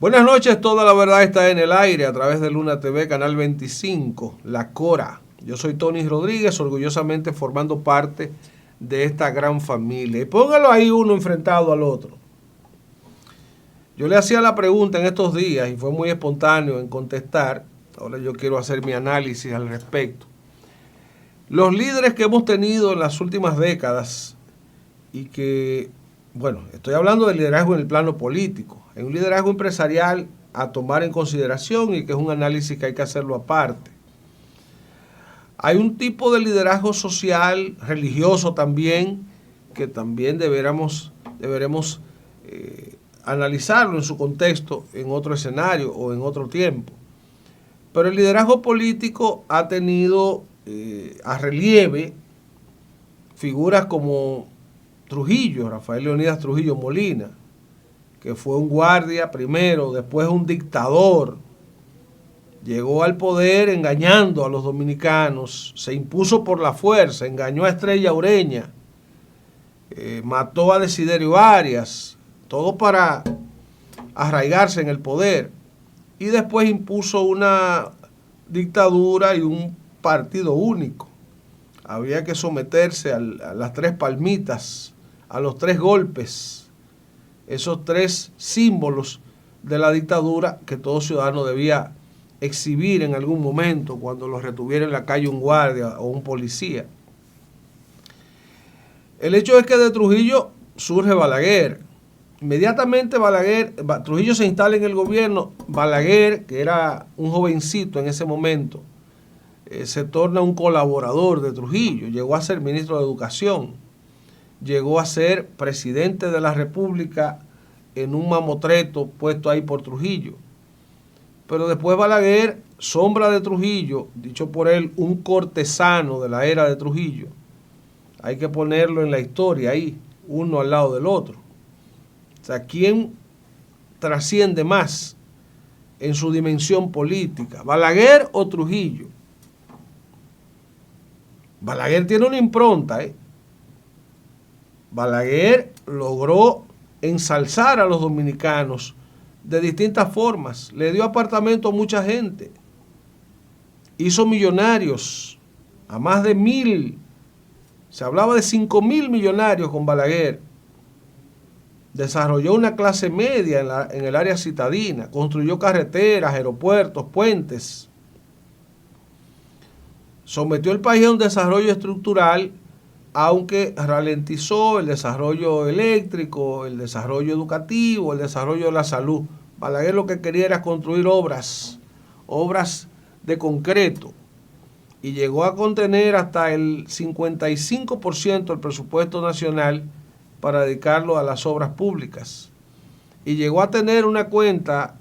Buenas noches, toda la verdad está en el aire a través de Luna TV, Canal 25, La Cora. Yo soy Tony Rodríguez, orgullosamente formando parte de esta gran familia. Y póngalo ahí uno enfrentado al otro. Yo le hacía la pregunta en estos días y fue muy espontáneo en contestar. Ahora yo quiero hacer mi análisis al respecto. Los líderes que hemos tenido en las últimas décadas y que, bueno, estoy hablando de liderazgo en el plano político, en un liderazgo empresarial a tomar en consideración y que es un análisis que hay que hacerlo aparte. Hay un tipo de liderazgo social, religioso también, que también deberemos analizarlo en su contexto, en otro escenario o en otro tiempo. Pero el liderazgo político ha tenido a relieve figuras como Trujillo, Rafael Leonidas Trujillo Molina, que fue un guardia primero, después un dictador, llegó al poder engañando a los dominicanos, se impuso por la fuerza, engañó a Estrella Ureña, mató a Desiderio Arias, todo para arraigarse en el poder, y después impuso una dictadura y un partido único. Había que someterse a las tres palmitas, a los tres golpes, esos tres símbolos de la dictadura que todo ciudadano debía exhibir en algún momento cuando lo retuviera en la calle un guardia o un policía. El hecho es que de Trujillo surge Balaguer. Inmediatamente Trujillo se instala en el gobierno. Balaguer, que era un jovencito en ese momento, se torna un colaborador de Trujillo. Llegó a ser ministro de Educación. Llegó a ser presidente de la República en un mamotreto puesto ahí por Trujillo. Pero después Balaguer, sombra de Trujillo, dicho por él, un cortesano de la era de Trujillo. Hay que ponerlo en la historia ahí, uno al lado del otro. O sea, ¿quién trasciende más en su dimensión política? ¿Balaguer o Trujillo? Balaguer tiene una impronta, Balaguer logró ensalzar a los dominicanos de distintas formas. Le dio apartamento a mucha gente. Hizo millonarios a más de 1,000. Se hablaba de 5,000 millonarios con Balaguer. Desarrolló una clase media en el área citadina. Construyó carreteras, aeropuertos, puentes. Sometió el país a un desarrollo estructural, aunque ralentizó el desarrollo eléctrico, el desarrollo educativo, el desarrollo de la salud. Balaguer lo que quería era construir obras de concreto, y llegó a contener hasta el 55% del presupuesto nacional para dedicarlo a las obras públicas. Y llegó a tener una cuenta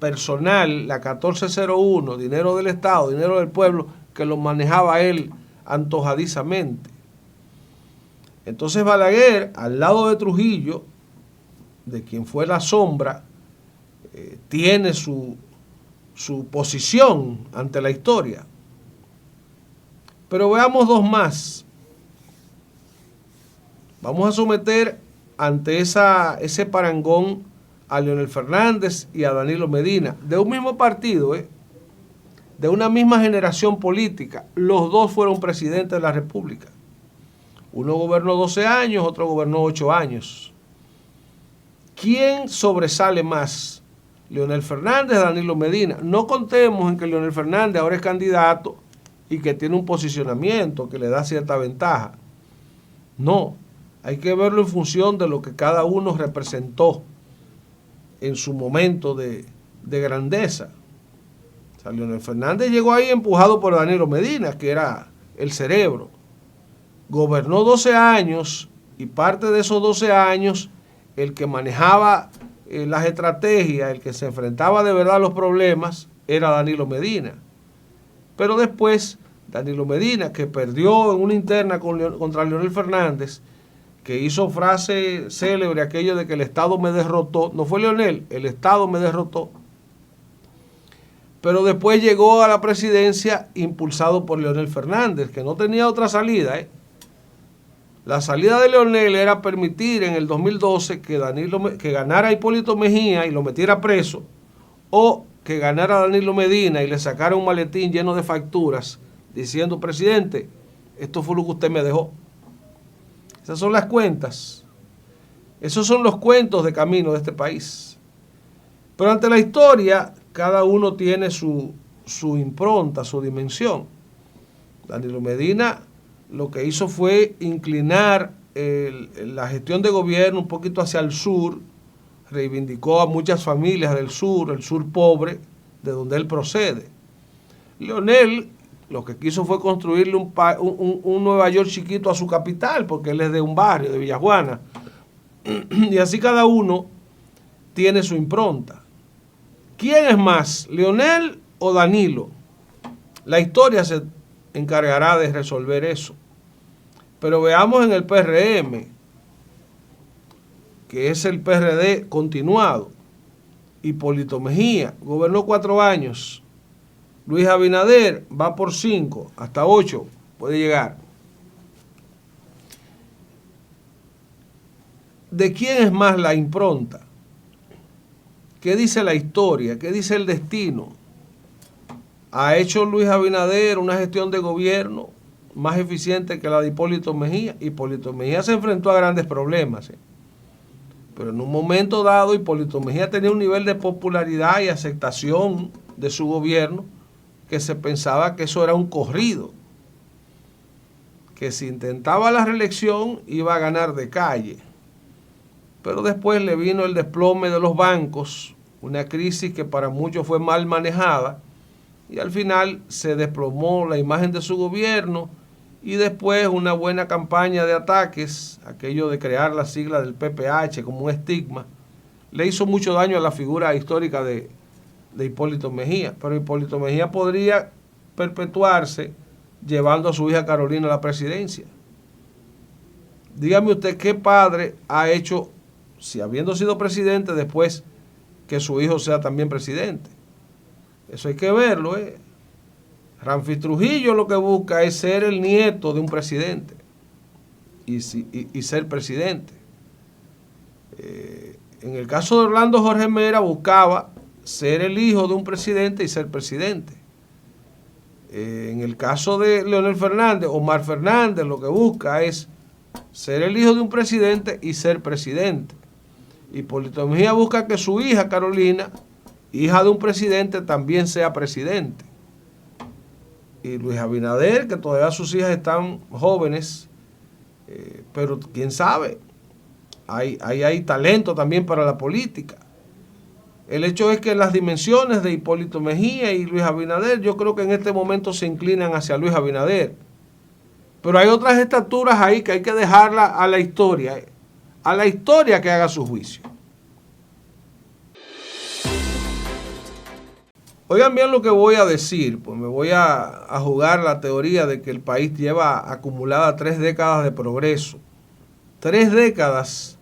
personal, la 1401, dinero del Estado, dinero del pueblo, que lo manejaba él antojadizamente. Entonces Balaguer, al lado de Trujillo, de quien fue la sombra, tiene su posición ante la historia. Pero veamos dos más. Vamos a someter ante ese parangón a Leonel Fernández y a Danilo Medina, de un mismo partido, de una misma generación política. Los dos fueron presidentes de la República. Uno gobernó 12 años, otro gobernó 8 años. ¿Quién sobresale más? Leonel Fernández, Danilo Medina. No contemos en que Leonel Fernández ahora es candidato y que tiene un posicionamiento que le da cierta ventaja. No, hay que verlo en función de lo que cada uno representó en su momento de grandeza. O sea, Leonel Fernández llegó ahí empujado por Danilo Medina, que era el cerebro. Gobernó 12 años y parte de esos 12 años el que manejaba las estrategias, el que se enfrentaba de verdad a los problemas, era Danilo Medina. Pero después Danilo Medina, que perdió en una interna contra Leonel Fernández, que hizo frase célebre aquello de que el Estado me derrotó, no fue Leonel, el Estado me derrotó. Pero después llegó a la presidencia impulsado por Leonel Fernández, que no tenía otra salida, La salida de Leonel era permitir en el 2012 que ganara Hipólito Mejía y lo metiera preso, o que ganara Danilo Medina y le sacara un maletín lleno de facturas diciendo: presidente, esto fue lo que usted me dejó. Esas son las cuentas. Esos son los cuentos de camino de este país. Pero ante la historia, cada uno tiene su impronta, su dimensión. Danilo Medina lo que hizo fue inclinar la gestión de gobierno un poquito hacia el sur, reivindicó a muchas familias del sur, el sur pobre, de donde él procede. Leonel lo que quiso fue construirle un Nueva York chiquito a su capital, porque él es de un barrio, de Villajuana. Y así cada uno tiene su impronta. ¿Quién es más, Leonel o Danilo? La historia se encargará de resolver eso. Pero veamos en el PRM, que es el PRD continuado. Hipólito Mejía gobernó 4 años. Luis Abinader va por 5, hasta 8 puede llegar. ¿De quién es más la impronta? ¿Qué dice la historia? ¿Qué dice el destino? ¿Ha hecho Luis Abinader una gestión de gobierno más eficiente que la de Hipólito Mejía? Hipólito Mejía se enfrentó a grandes problemas, pero en un momento dado Hipólito Mejía tenía un nivel de popularidad y aceptación de su gobierno que se pensaba que eso era un corrido, que si intentaba la reelección iba a ganar de calle. Pero después le vino el desplome de los bancos, una crisis que para muchos fue mal manejada, y al final se desplomó la imagen de su gobierno, y después una buena campaña de ataques, aquello de crear la sigla del PPH como un estigma, le hizo mucho daño a la figura histórica de Hipólito Mejía. Pero Hipólito Mejía podría perpetuarse llevando a su hija Carolina a la presidencia. Dígame usted qué padre ha hecho, si habiendo sido presidente, después que su hijo sea también presidente. Eso hay que verlo, Ramfis Trujillo lo que busca es ser el nieto de un presidente y ser presidente. En el caso de Orlando Jorge Mera buscaba ser el hijo de un presidente y ser presidente. En el caso de Leonel Fernández, Omar Fernández lo que busca es ser el hijo de un presidente y ser presidente. Hipólito Mejía busca que su hija Carolina, hija de un presidente, también sea presidente. Y Luis Abinader, que todavía sus hijas están jóvenes, pero quién sabe, hay talento también para la política. El hecho es que las dimensiones de Hipólito Mejía y Luis Abinader, yo creo que en este momento se inclinan hacia Luis Abinader. Pero hay otras estaturas ahí que hay que dejarla a la historia que haga su juicio. Oigan bien lo que voy a decir, pues me voy a jugar la teoría de que el país lleva acumulada 3 décadas de progreso. 3 décadas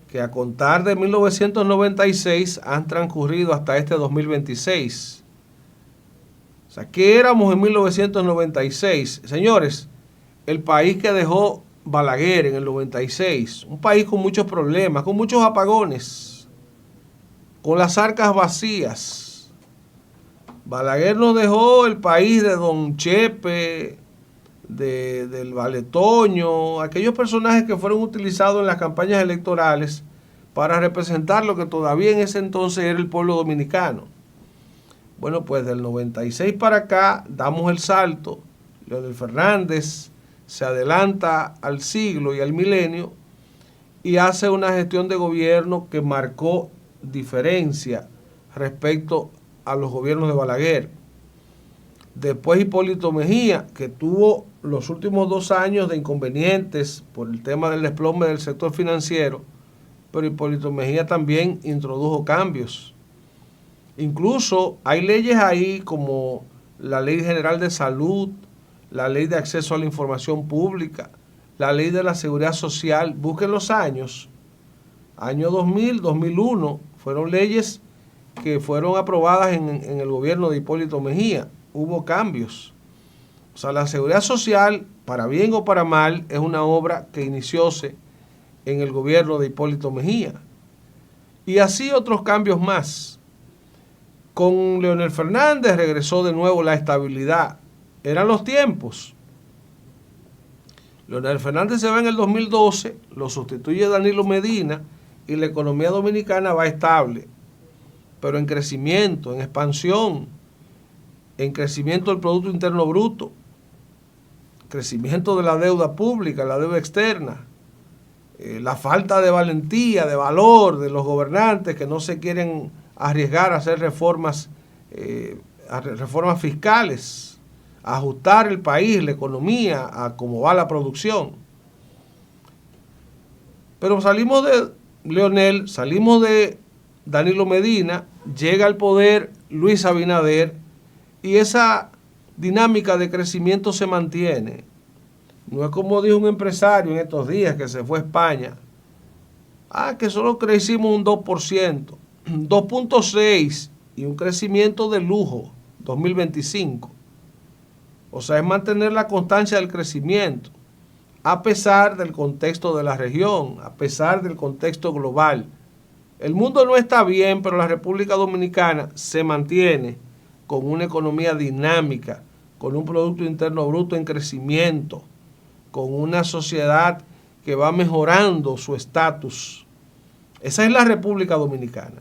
que a contar de 1996 han transcurrido hasta este 2026. O sea, ¿qué éramos en 1996? Señores, el país que dejó Balaguer en el 96, un país con muchos problemas, con muchos apagones, con las arcas vacías. Balaguer nos dejó el país de Don Chepe, del Valetoño, aquellos personajes que fueron utilizados en las campañas electorales para representar lo que todavía en ese entonces era el pueblo dominicano. Bueno, pues del 96 para acá damos el salto. Leonel Fernández se adelanta al siglo y al milenio y hace una gestión de gobierno que marcó diferencia respecto a los gobiernos de Balaguer. Después Hipólito Mejía, que tuvo los últimos 2 años de inconvenientes por el tema del desplome del sector financiero, pero Hipólito Mejía también introdujo cambios. Incluso hay leyes ahí como la Ley General de Salud, la Ley de Acceso a la Información Pública, la Ley de la Seguridad Social. Busquen los años. Año 2000, 2001, fueron leyes que fueron aprobadas en el gobierno de Hipólito Mejía. Hubo cambios. O sea, la seguridad social, para bien o para mal, es una obra que inicióse en el gobierno de Hipólito Mejía. Y así otros cambios más. Con Leonel Fernández regresó de nuevo la estabilidad. Eran los tiempos. Leonel Fernández se va en el 2012, lo sustituye Danilo Medina y la economía dominicana va estable, pero en crecimiento, en expansión, en crecimiento del Producto Interno Bruto, crecimiento de la deuda pública, la deuda externa, la falta de valentía, de valor de los gobernantes que no se quieren arriesgar a hacer reformas fiscales, a ajustar el país, la economía, a cómo va la producción. Pero salimos de Leonel, salimos de Danilo Medina, llega al poder Luis Abinader y esa dinámica de crecimiento se mantiene. No es como dijo un empresario en estos días que se fue a España. Que solo crecimos un 2%, 2.6% y un crecimiento de lujo, 2025. O sea, es mantener la constancia del crecimiento, a pesar del contexto de la región, a pesar del contexto global. El mundo no está bien, pero la República Dominicana se mantiene con una economía dinámica, con un Producto Interno Bruto en crecimiento, con una sociedad que va mejorando su estatus. Esa es la República Dominicana.